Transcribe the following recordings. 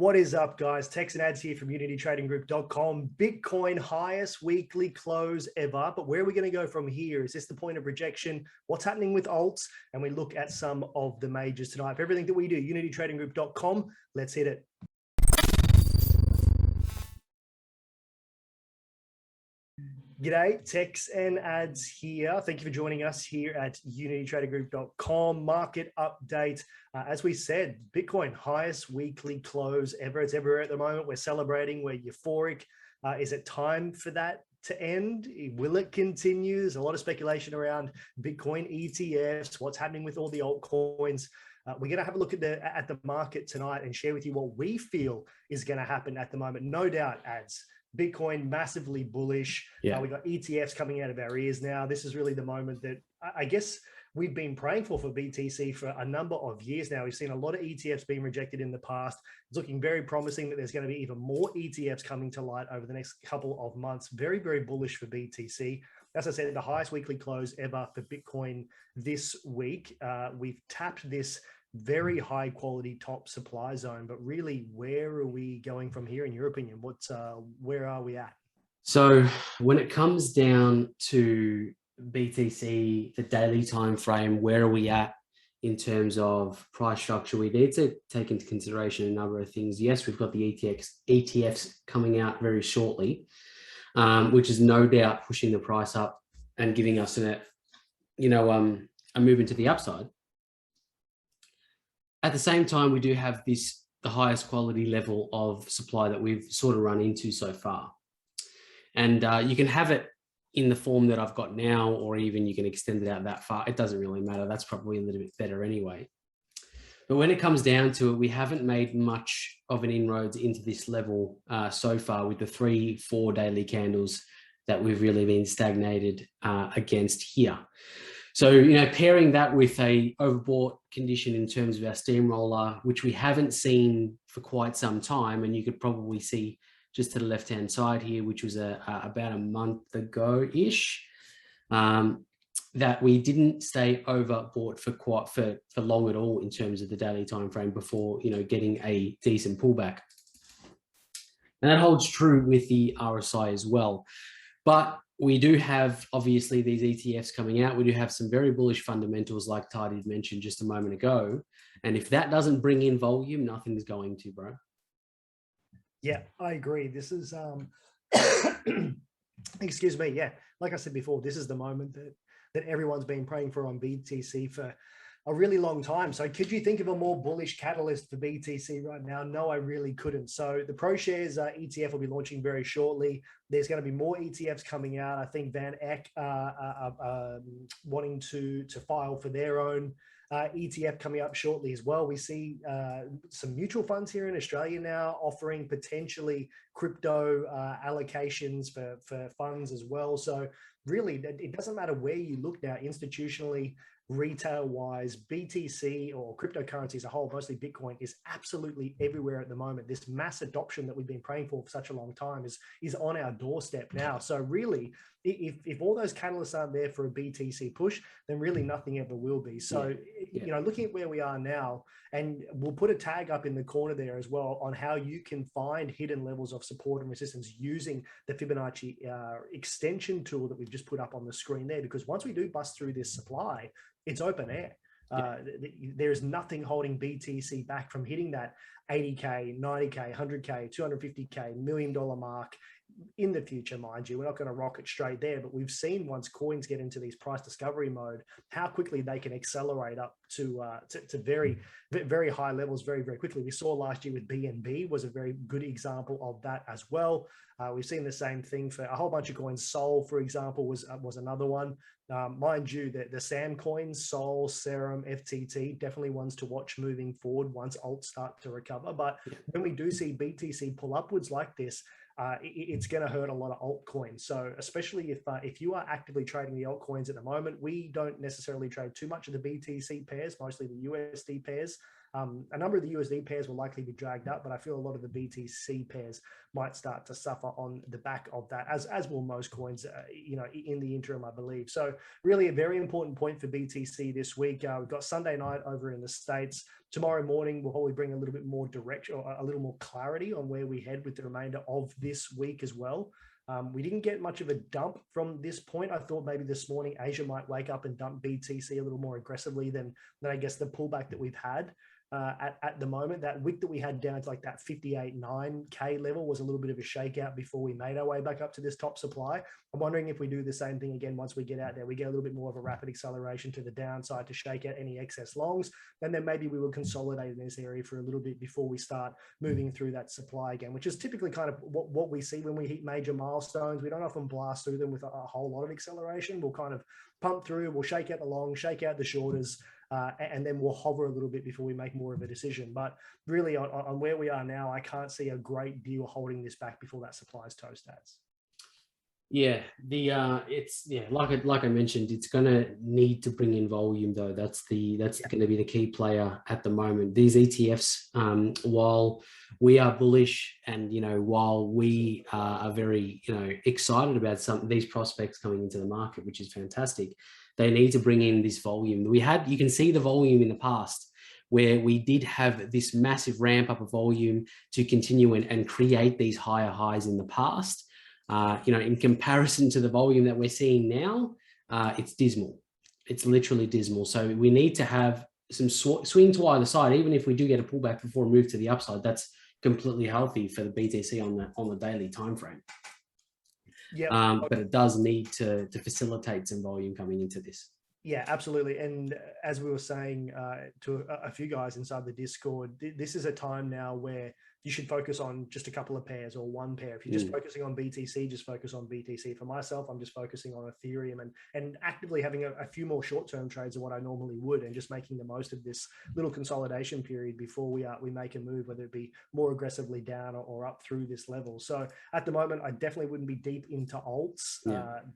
What is up, guys? Tex and Ads here from unitytradinggroup.com. Bitcoin highest weekly close ever. But where are we going to go from here? Is this the point of rejection? What's happening with alts? And we look at some of the majors tonight. For everything that we do, unitytradinggroup.com. Let's hit it. G'day, Tex and Ads here. Thank you for joining us here at unitytradinggroup.com. Market update. As we said, Bitcoin highest weekly close ever. It's everywhere at the moment. We're celebrating. We're euphoric. Is it time for that to end? Will it continue? There's a lot of speculation around Bitcoin ETFs, what's happening with all the altcoins. We're going to have a look at the market tonight and share with you what we feel is going to happen at the moment. No doubt, Ads. Bitcoin massively bullish. Yeah. We got ETFs coming out of our ears now. This is really the moment that I guess we've been praying for BTC for a number of years now. We've seen a lot of ETFs being rejected in the past. It's looking very promising that there's going to be even more ETFs coming to light over the next couple of months. Very, very bullish for BTC. As I said, the highest weekly close ever for Bitcoin this week. We've tapped this very high quality top supply zone, but really, where are we going from here in your opinion? Where are we at? So when it comes down to BTC, the daily time frame, where are we at in terms of price structure? We need to take into consideration a number of things. Yes, we've got the ETFs coming out very shortly, which is no doubt pushing the price up and giving us a move into the upside. At the same time, we do have the highest quality level of supply that we've sort of run into so far. And you can have it in the form that I've got now, or even you can extend it out that far. It doesn't really matter. That's probably a little bit better anyway. But when it comes down to it, we haven't made much of an inroads into this level so far with the 3-4 daily candles that we've really been stagnated against here. So, pairing that with a overbought condition in terms of our steamroller, which we haven't seen for quite some time, and you could probably see just to the left-hand side here, which was about a month ago-ish, that we didn't stay overbought for long at all in terms of the daily time frame before, getting a decent pullback. And that holds true with the RSI as well. But we do have, obviously, these ETFs coming out. We do have some very bullish fundamentals, like Tadi mentioned just a moment ago. And if that doesn't bring in volume, nothing's going to, bro. Yeah, I agree. This is, excuse me. Yeah, like I said before, this is the moment that everyone's been praying for on BTC for a really long time. So could you think of a more bullish catalyst for BTC right now? No, I really couldn't. So the ProShares ETF will be launching very shortly. There's going to be more ETFs coming out. I think Van Eck wanting to file for their own ETF coming up shortly as well. We see some mutual funds here in Australia now offering potentially crypto allocations for funds as well. So really, it doesn't matter where you look now, institutionally, retail-wise, BTC or cryptocurrency as a whole, mostly Bitcoin, is absolutely everywhere at the moment. This mass adoption that we've been praying for such a long time is on our doorstep now. So really, if all those catalysts aren't there for a BTC push, then really nothing ever will be. So, looking at where we are now, and we'll put a tag up in the corner there as well on how you can find hidden levels of support and resistance using the Fibonacci extension tool that we've just put up on the screen there. Because once we do bust through this supply, it's open air. There's nothing holding BTC back from hitting that 80K, 90K, 100K, 250K, $1 million mark in the future, mind you. We're not going to rocket straight there, but we've seen once coins get into these price discovery mode, how quickly they can accelerate up to very, very high levels very, very quickly. We saw last year with BNB was a very good example of that as well. We've seen the same thing for a whole bunch of coins. SEOUL, for example, was another one. Mind you, the SAM coins, SEOUL, Serum, FTT, definitely ones to watch moving forward once alts start to recover. But when we do see BTC pull upwards like this, it's going to hurt a lot of altcoins. So especially if you are actively trading the altcoins at the moment, we don't necessarily trade too much of the BTC pairs, mostly the USD pairs. A number of the USD pairs will likely be dragged up, but I feel a lot of the BTC pairs might start to suffer on the back of that, as will most coins, in the interim, I believe. So really a very important point for BTC this week. We've got Sunday night over in the States. Tomorrow morning, we'll probably bring a little bit more direction, or a little more clarity on where we head with the remainder of this week as well. We didn't get much of a dump from this point. I thought maybe this morning Asia might wake up and dump BTC a little more aggressively than I guess the pullback that we've had at the moment. That wick that we had down to like that 58.9K level was a little bit of a shakeout before we made our way back up to this top supply. I'm wondering if we do the same thing again once we get out there. We get a little bit more of a rapid acceleration to the downside to shake out any excess longs, and then maybe we will consolidate in this area for a little bit before we start moving through that supply again, which is typically kind of what we see when we hit major milestones. We don't often blast through them with a whole lot of acceleration. We'll kind of pump through, we'll shake out the longs, shake out the shorters, and then we'll hover a little bit before we make more of a decision. But really on where we are now, I can't see a great deal holding this back before that supply's toast adds. Yeah, like I mentioned, it's going to need to bring in volume though. That's going to be the key player at the moment. These ETFs, while we are bullish and while we are very excited about some of these prospects coming into the market, which is fantastic, they need to bring in this volume. You can see the volume in the past where we did have this massive ramp up of volume to continue and create these higher highs in the past. In comparison to the volume that we're seeing now, it's dismal. It's literally dismal. So we need to have some swing to either side. Even if we do get a pullback before we move to the upside, that's completely healthy for the BTC on the daily time frame. Yeah, but it does need to facilitate some volume coming into this. Yeah, absolutely. And as we were saying to a few guys inside the Discord, this is a time now where you should focus on just a couple of pairs or one pair. If you're just focusing on BTC, just focus on BTC. For myself, I'm just focusing on Ethereum and actively having a few more short-term trades than what I normally would, and just making the most of this little consolidation period before we make a move, whether it be more aggressively down or up through this level. So at the moment, I definitely wouldn't be deep into alts.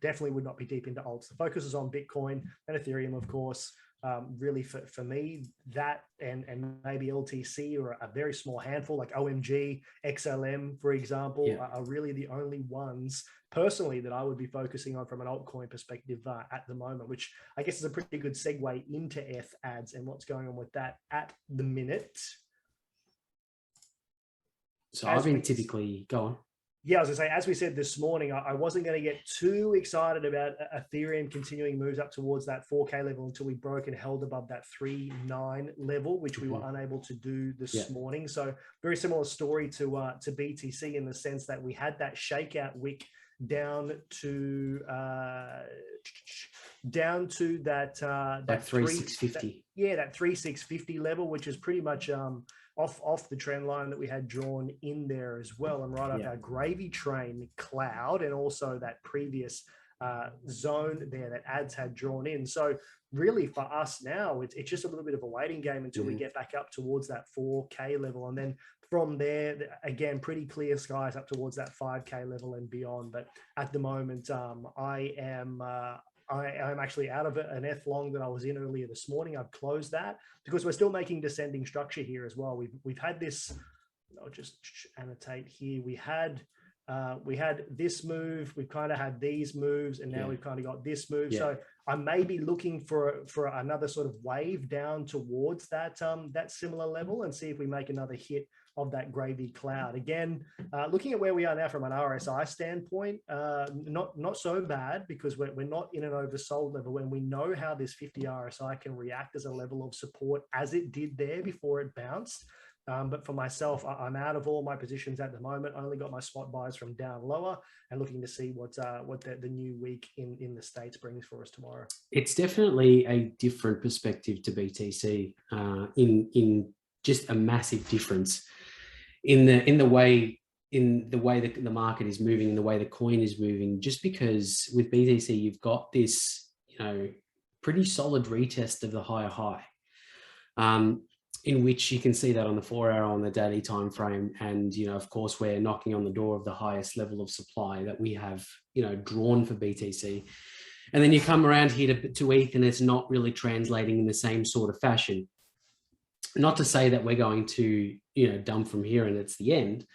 Definitely would not be deep into alts. The focus is on Bitcoin and Ethereum, of course. Really for me, that and maybe LTC or a very small handful like OMG, XLM, for example, are really the only ones personally that I would be focusing on from an altcoin perspective at the moment, which I guess is a pretty good segue into ETH ads and what's going on with that at the minute. So I've been typically going. Yeah, I was going to say, as we said this morning, I wasn't going to get too excited about Ethereum continuing moves up towards that 4K level until we broke and held above that 3.9 level, which we were unable to do this morning. So very similar story to BTC in the sense that we had that shakeout wick down to that 3,650. That 3,650 level, which is pretty much off the trend line that we had drawn in there as well, and right up our gravy train cloud, and also that previous zone there that ads had drawn in. So really for us now, it's just a little bit of a waiting game until we get back up towards that 4K level, and then from there, again, pretty clear skies up towards that 5K level and beyond. But at the moment, I am actually out of an ETH long that I was in earlier this morning. I've closed that because we're still making descending structure here as well. We've had this. I'll just annotate here. We had this move. We've kind of had these moves, and now we've kind of got this move. So I may be looking for another sort of wave down towards that similar level and see if we make another hit of that gravy cloud. Again, looking at where we are now from an RSI standpoint, not so bad, because we're not in an oversold level, and we know how this 50 RSI can react as a level of support, as it did there before it bounced. But for myself, I'm out of all my positions at the moment. I only got my spot buys from down lower, and looking to see what the new week in the States brings for us tomorrow. It's definitely a different perspective to BTC, in just a massive difference in the way that the market is moving, in the way the coin is moving. Just because with BTC you've got this pretty solid retest of the higher high, in which you can see that on the 4-hour, on the daily time frame, and of course we're knocking on the door of the highest level of supply that we have drawn for BTC. And then you come around here to ETH, and it's not really translating in the same sort of fashion. Not to say that we're going to, dump from here and it's the end,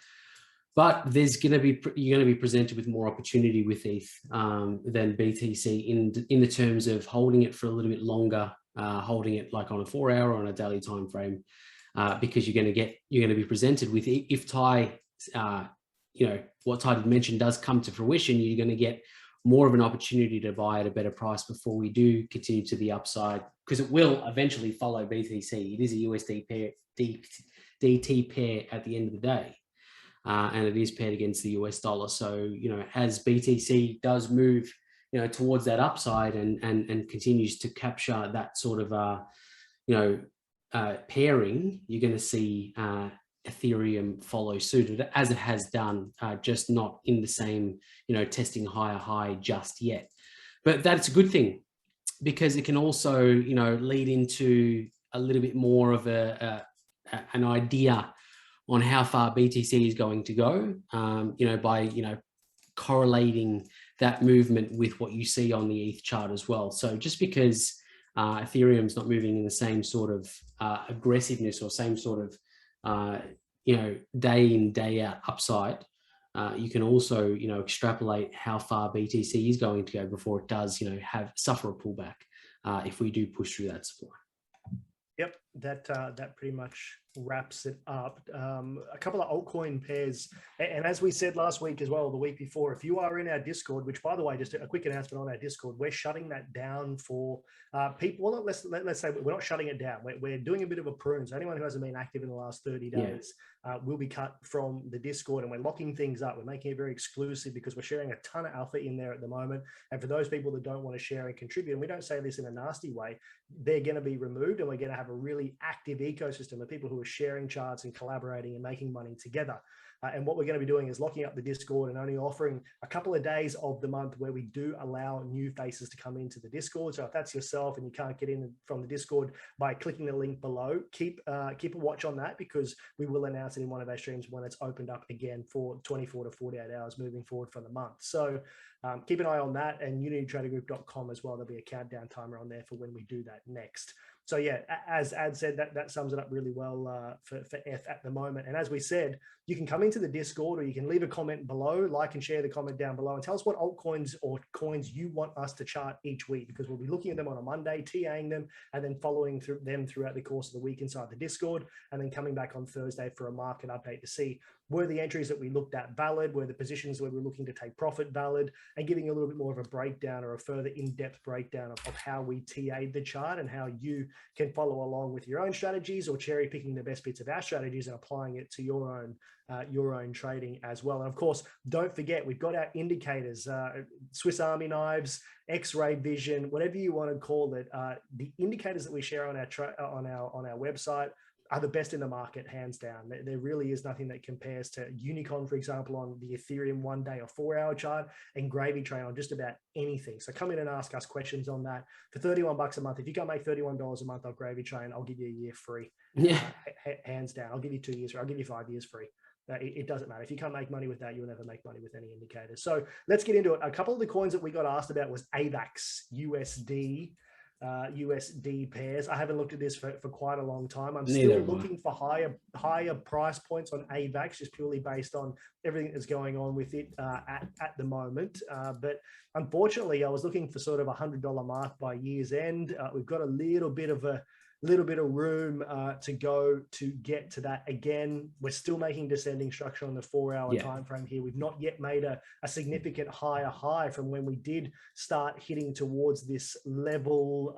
but there's going to be, you're going to be presented with more opportunity with ETH than BTC in the terms of holding it for a little bit longer, holding it like on a 4-hour or on a daily time frame, because you're going to be presented with, if Ty, what Ty did mention does come to fruition, you're going to get more of an opportunity to buy at a better price before we do continue to the upside, because it will eventually follow BTC. It is a USD pair, DT pair at the end of the day. And it is paired against the US dollar. So, as BTC does move, towards that upside and continues to capture that sort of, pairing, you're going to see Ethereum follow suit as it has done, just not in the same, testing higher high just yet. But that's a good thing, because it can also, lead into a little bit more of an idea on how far BTC is going to go, by, correlating that movement with what you see on the ETH chart as well. So just because Ethereum's not moving in the same sort of aggressiveness or same sort of, day in, day out upside, you can also, extrapolate how far BTC is going to go before it does, suffer a pullback if we do push through that supply. Yep, that pretty much wraps it up. A couple of altcoin pairs, and as we said last week as well, the week before, if you are in our Discord, which by the way, just a quick announcement on our Discord, we're shutting that down for people. Well, let's say we're not shutting it down. We're doing a bit of a prune. So anyone who hasn't been active in the last 30 days will be cut from the Discord, and we're locking things up. We're making it very exclusive because we're sharing a ton of alpha in there at the moment. And for those people that don't want to share and contribute, and we don't say this in a nasty way, they're going to be removed, and we're going to have a really active ecosystem of people who are sharing charts and collaborating and making money together. And what we're going to be doing is locking up the Discord and only offering a couple of days of the month where we do allow new faces to come into the Discord. So if that's yourself and you can't get in from the Discord, by clicking the link below, keep a watch on that, because we will announce it in one of our streams when it's opened up again for 24 to 48 hours moving forward for the month. So keep an eye on that, and unitytradergroup.com as well. There'll be a countdown timer on there for when we do that next. So yeah, as Ad said, that sums it up really well for F at the moment. And as we said, you can come into the Discord, or you can leave a comment below, like and share the comment down below, and tell us what altcoins or coins you want us to chart each week, because we'll be looking at them on a Monday, TAing them, and then following through them throughout the course of the week inside the Discord, and then coming back on Thursday for a market update to see, were the entries that we looked at valid, were the positions where we're looking to take profit valid, and giving a little bit more of a breakdown or a further in-depth breakdown of how we TA'd the chart and how you can follow along with your own strategies, or cherry picking the best bits of our strategies and applying it to your own trading as well. And of course, don't forget, we've got our indicators, Swiss Army knives, X-ray vision, whatever you want to call it. The indicators that we share on our website are the best in the market, hands down. There really is nothing that compares to Unicorn, for example, on the Ethereum 1-day or 4-hour chart, and Gravy Train on just about anything. So come in and ask us questions on that for $31 a month. If you can't make $31 a month off Gravy Train, I'll give you a year free. Yeah, hands down. I'll give you 2 years free. I'll give you 5 years free. It doesn't matter. If you can't make money with that, you'll never make money with any indicators. So let's get into it. A couple of the coins that we got asked about was AVAX USD pairs. I haven't looked at this for quite a long time. I'm still looking for higher price points on AVAX, just purely based on everything that's going on with it at the moment. But unfortunately, I was looking for sort of $100 mark by year's end. We've got a little bit of room to go to get to that. Again, we're still making descending structure on the 4-hour time frame here. We've not yet made a significant higher high from when we did start hitting towards this level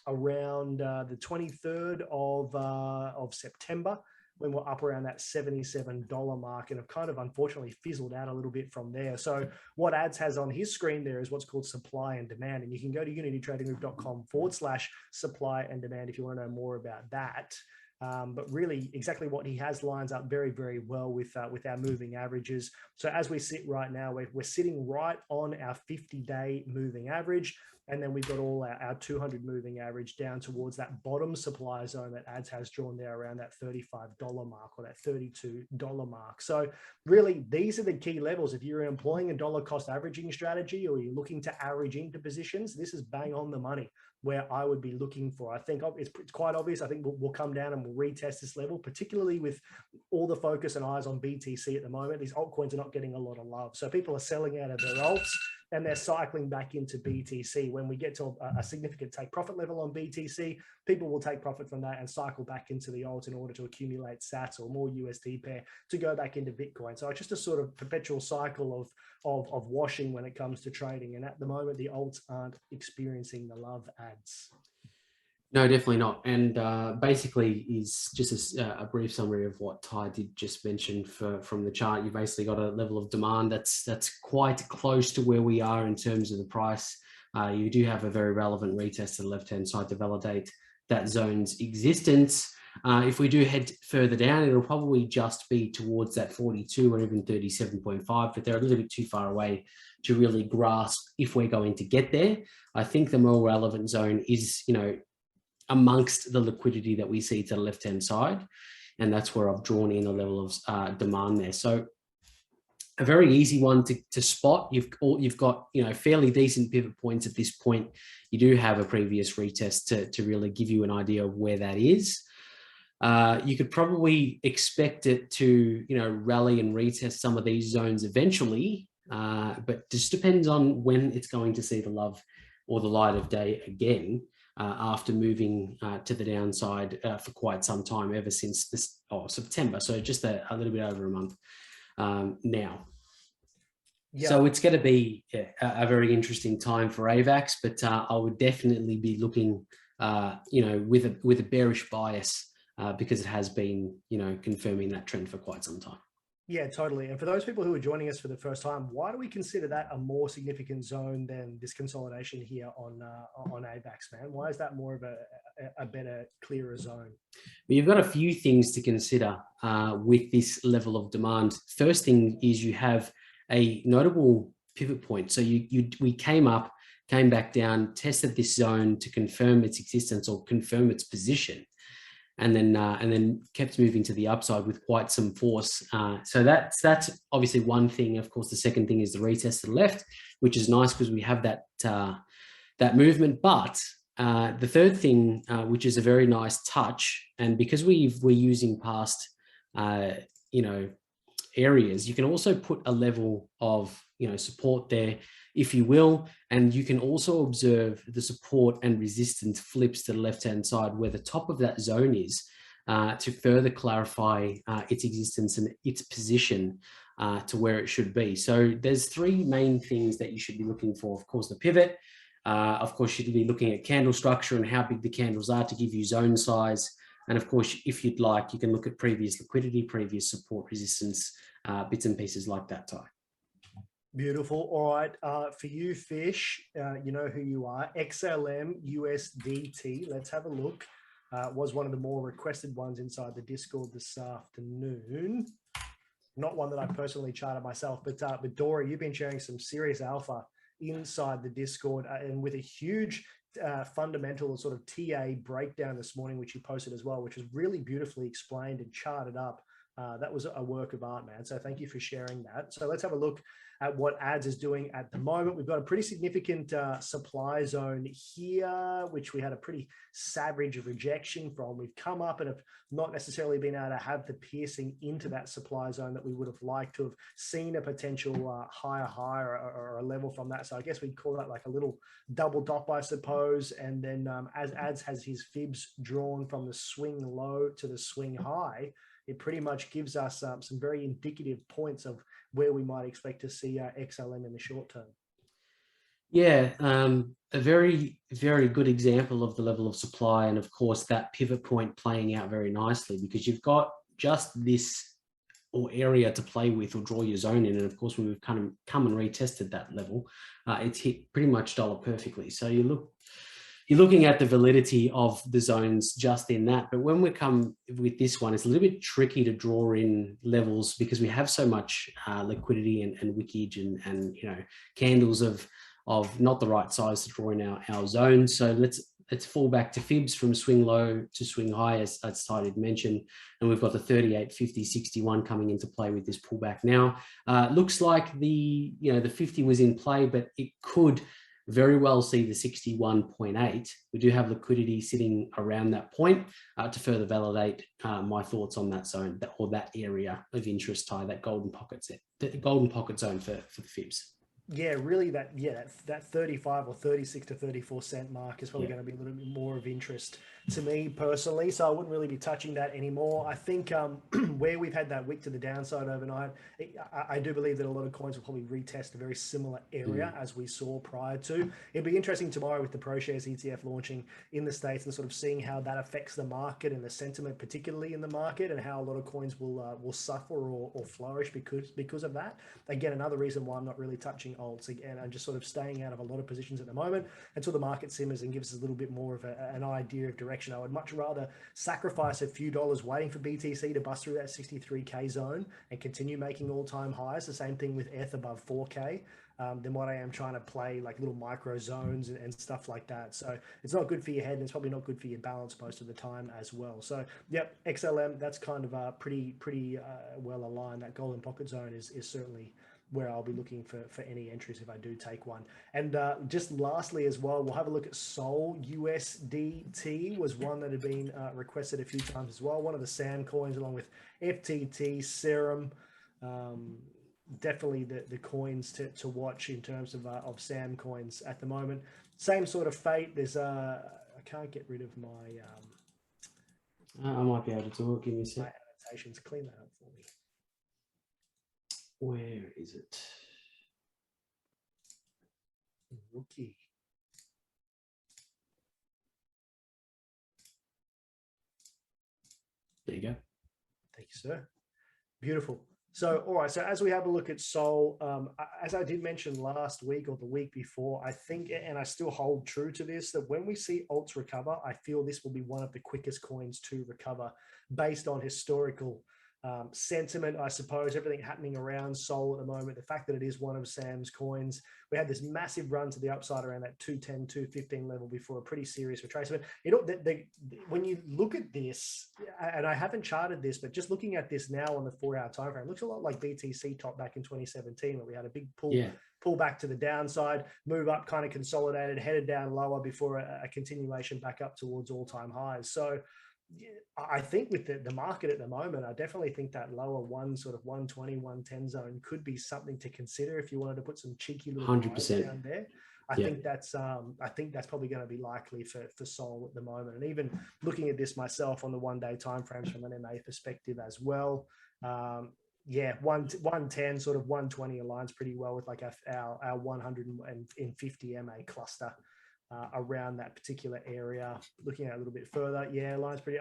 around the 23rd of September, when we're up around that $77 mark, and have kind of unfortunately fizzled out a little bit from there. So what Ads has on his screen there is what's called supply and demand. And you can go to unitytradinggroup.com/supply and demand if you want to know more about that. But really exactly what he has lines up very, very well with our moving averages. So as we sit right now, we're sitting right on our 50-day moving average. And then we've got all our 200 moving average down towards that bottom supply zone that Ads has drawn there around that $35 mark, or that $32 mark. So really, these are the key levels. If you're employing a dollar cost averaging strategy, or you're looking to average into positions, this is bang on the money. where I would be looking for. I think it's quite obvious. I think we'll come down and we'll retest this level, particularly with all the focus and eyes on BTC at the moment. These altcoins are not getting a lot of love. So people are selling out of their alts and they're cycling back into BTC. When we get to a significant take profit level on BTC, people will take profit from that and cycle back into the alt in order to accumulate sats or more USD pair to go back into Bitcoin. So it's just a sort of perpetual cycle of washing when it comes to trading. And at the moment, the alts aren't experiencing the love ads. No, definitely not. And basically is just a brief summary of what Ty did just mention from the chart. You've basically got a level of demand that's quite close to where we are in terms of the price. You do have a very relevant retest to the left-hand side to validate that zone's existence. If we do head further down, it'll probably just be towards that 42 or even 37.5, but they're a little bit too far away to really grasp if we're going to get there. I think the more relevant zone is, amongst the liquidity that we see to the left-hand side. And that's where I've drawn in a level of demand there. So a very easy one to spot. You've got, fairly decent pivot points at this point. You do have a previous retest to really give you an idea of where that is. You could probably expect it to, rally and retest some of these zones eventually, but just depends on when it's going to see the love or the light of day again. After moving to the downside for quite some time, ever since September. So just a little bit over a month now. Yeah. So it's going to be a very interesting time for AVAX, but I would definitely be looking, with a bearish bias because it has been, confirming that trend for quite some time. Yeah, totally. And for those people who are joining us for the first time, why do we consider that a more significant zone than this consolidation here on AVAX, man? Why is that more of a better, clearer zone? Well, you've got a few things to consider with this level of demand. First thing is you have a notable pivot point. So we came back down, tested this zone to confirm its existence or confirm its position. And then kept moving to the upside with quite some force. So that's obviously one thing. Of course, the second thing is the retest to the left, which is nice because we have that movement. But the third thing, which is a very nice touch, and because we're using past, areas, you can also put a level of support there, if you will, and you can also observe the support and resistance flips to the left-hand side where the top of that zone is to further clarify its existence and its position to where it should be. So there's three main things that you should be looking for. Of course, the pivot. Of course, you should be looking at candle structure and how big the candles are to give you zone size. And of course, if you'd like, you can look at previous liquidity, previous support, resistance, bits and pieces like that, Ty. Beautiful. All right. For you, Fish, you know who you are. XLM USDT. Let's have a look. Was one of the more requested ones inside the Discord this afternoon. Not one that I personally charted myself, but Dora, you've been sharing some serious alpha inside the Discord and with a huge fundamental sort of TA breakdown this morning, which you posted as well, which was really beautifully explained and charted up. That was a work of art, man. So thank you for sharing that. So let's have a look at what ads is doing at the moment. We've got a pretty significant supply zone here, which we had a pretty savage rejection from. We've come up and have not necessarily been able to have the piercing into that supply zone that we would have liked to have seen a potential higher high or a level from that. So I guess we'd call that like a little double top, I suppose. And then as ads has his fibs drawn from the swing low to the swing high, it pretty much gives us some very indicative points of where we might expect to see XLM in the short term. Yeah, a very, very good example of the level of supply. And of course, that pivot point playing out very nicely because you've got just this or area to play with or draw your zone in. And of course, when we've kind of come and retested that level, it's hit pretty much dollar perfectly. So you're looking at the validity of the zones just in that. But when we come with this one, it's a little bit tricky to draw in levels because we have so much liquidity and wickage and candles of not the right size to draw in our zones. So let's fall back to fibs from swing low to swing high, as Ty did mention. And we've got the 38, 50, 61 coming into play with this pullback now. Looks like the 50 was in play, but it could very well see the 61.8. We do have liquidity sitting around that point to further validate my thoughts on that zone or that area of interest, Ty, that golden pocket zone for the fibs. Yeah, really that 35 or 36 to 34 cent mark is probably going to be a little bit more of interest to me personally. So I wouldn't really be touching that anymore. I think where we've had that wick to the downside overnight, I do believe that a lot of coins will probably retest a very similar area as we saw prior to. It'll be interesting tomorrow with the ProShares ETF launching in the States and sort of seeing how that affects the market and the sentiment, particularly in the market, and how a lot of coins will suffer or flourish because of that. Again, another reason why I'm not really touching alts again. I'm just sort of staying out of a lot of positions at the moment until the market simmers and gives us a little bit more of an idea of direction. I would much rather sacrifice a few dollars waiting for BTC to bust through that 63K zone and continue making all-time highs. The same thing with ETH above 4K. Than what I am trying to play like little micro zones and stuff like that. So it's not good for your head, and it's probably not good for your balance most of the time as well. So yep, XLM, that's kind of pretty well aligned. That golden pocket zone is certainly where I'll be looking for any entries if I do take one. And just lastly as well, we'll have a look at SEOUL. USDT was one that had been requested a few times as well. One of the SAM coins along with FTT, Serum, definitely the coins to watch in terms of SAM coins at the moment. Same sort of fate. There's I can't get rid of my I might be able to do it. Give me a sec. my annotations. Clean that up for me. Where is it? Rookie. There you go. Thank you, sir. Beautiful. So, all right. So as we have a look at SEOUL, as I did mention last week or the week before, I think, and I still hold true to this, that when we see alts recover, I feel this will be one of the quickest coins to recover based on historical sentiment, I suppose, everything happening around SEOUL at the moment, the fact that it is one of Sam's coins. We had this massive run to the upside around that 210, 215 level before a pretty serious retracement. When you look at this, and I haven't charted this, but just looking at this now on the 4-hour time frame, looks a lot like BTC top back in 2017, where we had a big pull back to the downside, move up, kind of consolidated, headed down lower before a continuation back up towards all-time highs. So I think with the market at the moment, I definitely think that lower 120, 110 zone could be something to consider if you wanted to put some cheeky little 100% down there. I think that's probably going to be likely for SEOUL at the moment. And even looking at this myself on the 1-day timeframes from an MA perspective as well. 110, sort of 120 aligns pretty well with like our 150 MA cluster. Around that particular area. Looking at a little bit further, lines pretty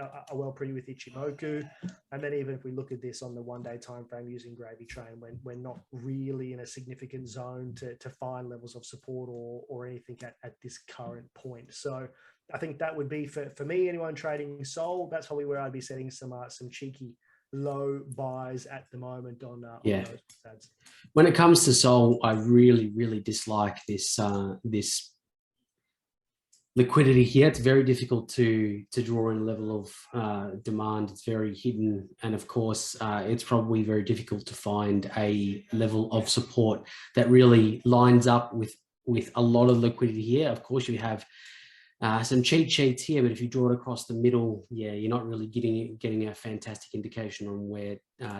with Ichimoku. And then even if we look at this on the 1-day time frame using Gravy Train, when we're not really in a significant zone to find levels of support or anything at this current point. So I think that would be for me, anyone trading SEOUL, that's probably where I'd be setting some cheeky low buys at the moment on those ads. When it comes to SEOUL, I really dislike this liquidity here. It's very difficult to draw in a level of demand. It's very hidden, and of course it's probably very difficult to find a level of support that really lines up with a lot of liquidity here. Of course you have some cheat sheets here, but if you draw it across the middle, you're not really getting a fantastic indication on where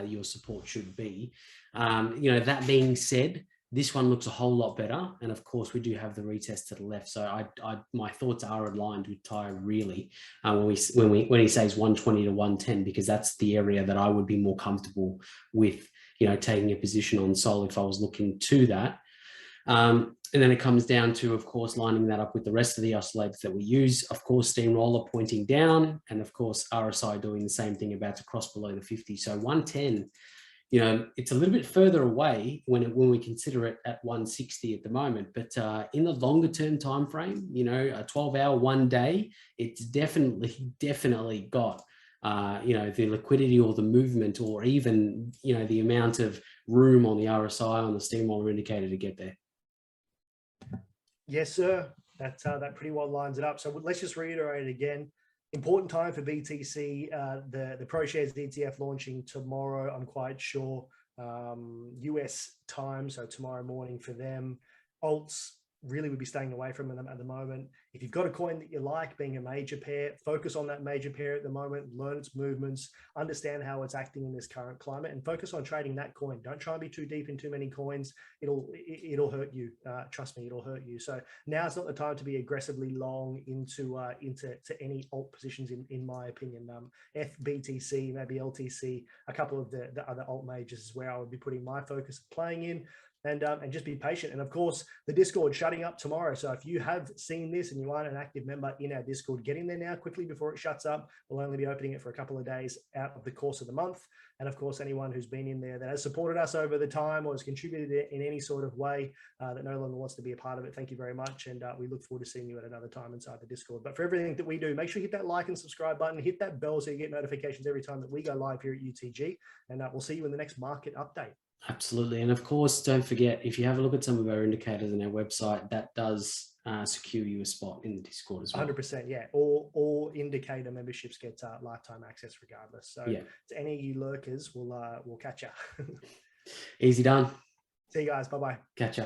your support should be. That being said, this one looks a whole lot better. And of course we do have the retest to the left. So my thoughts are aligned with Ty really when he says 120 to 110, because that's the area that I would be more comfortable with, taking a position on SEOUL if I was looking to that. And then it comes down to, of course, lining that up with the rest of the oscillators that we use. Of course, Steamroller pointing down, and of course, RSI doing the same thing, about to cross below the 50. So 110, it's a little bit further away when we consider it at 160 at the moment. But in the longer term time frame, a 12-hour, 1 day, it's definitely got the liquidity or the movement, or even the amount of room on the RSI on the Steamroller indicator to get there. Yes, sir. That pretty well lines it up. So let's just reiterate it again. Important time for BTC. The ProShares ETF launching tomorrow, I'm quite sure. US time, so tomorrow morning for them. Alts, really would be staying away from them at the moment. If you've got a coin that you like, being a major pair, focus on that major pair at the moment, learn its movements, understand how it's acting in this current climate, and focus on trading that coin. Don't try and be too deep in too many coins. It'll hurt you. Trust me, it'll hurt you. So now's not the time to be aggressively long into any alt positions, in my opinion. FBTC, maybe LTC, a couple of the other alt majors is where I would be putting my focus playing in. And just be patient. And of course, the Discord shutting up tomorrow. So if you have seen this and you aren't an active member in our Discord, get in there now quickly before it shuts up. We'll only be opening it for a couple of days out of the course of the month. And of course, anyone who's been in there that has supported us over the time or has contributed in any sort of way that no longer wants to be a part of it, thank you very much. And we look forward to seeing you at another time inside the Discord. But for everything that we do, make sure you hit that like and subscribe button, hit that bell so you get notifications every time that we go live here at UTG. And we'll see you in the next market update. Absolutely. And of course, don't forget, if you have a look at some of our indicators on our website, that does secure you a spot in the Discord as well. 100%, yeah. All indicator memberships get lifetime access regardless. So yeah, to any of you lurkers, we'll catch you. Easy done. See you guys. Bye-bye. Catch ya.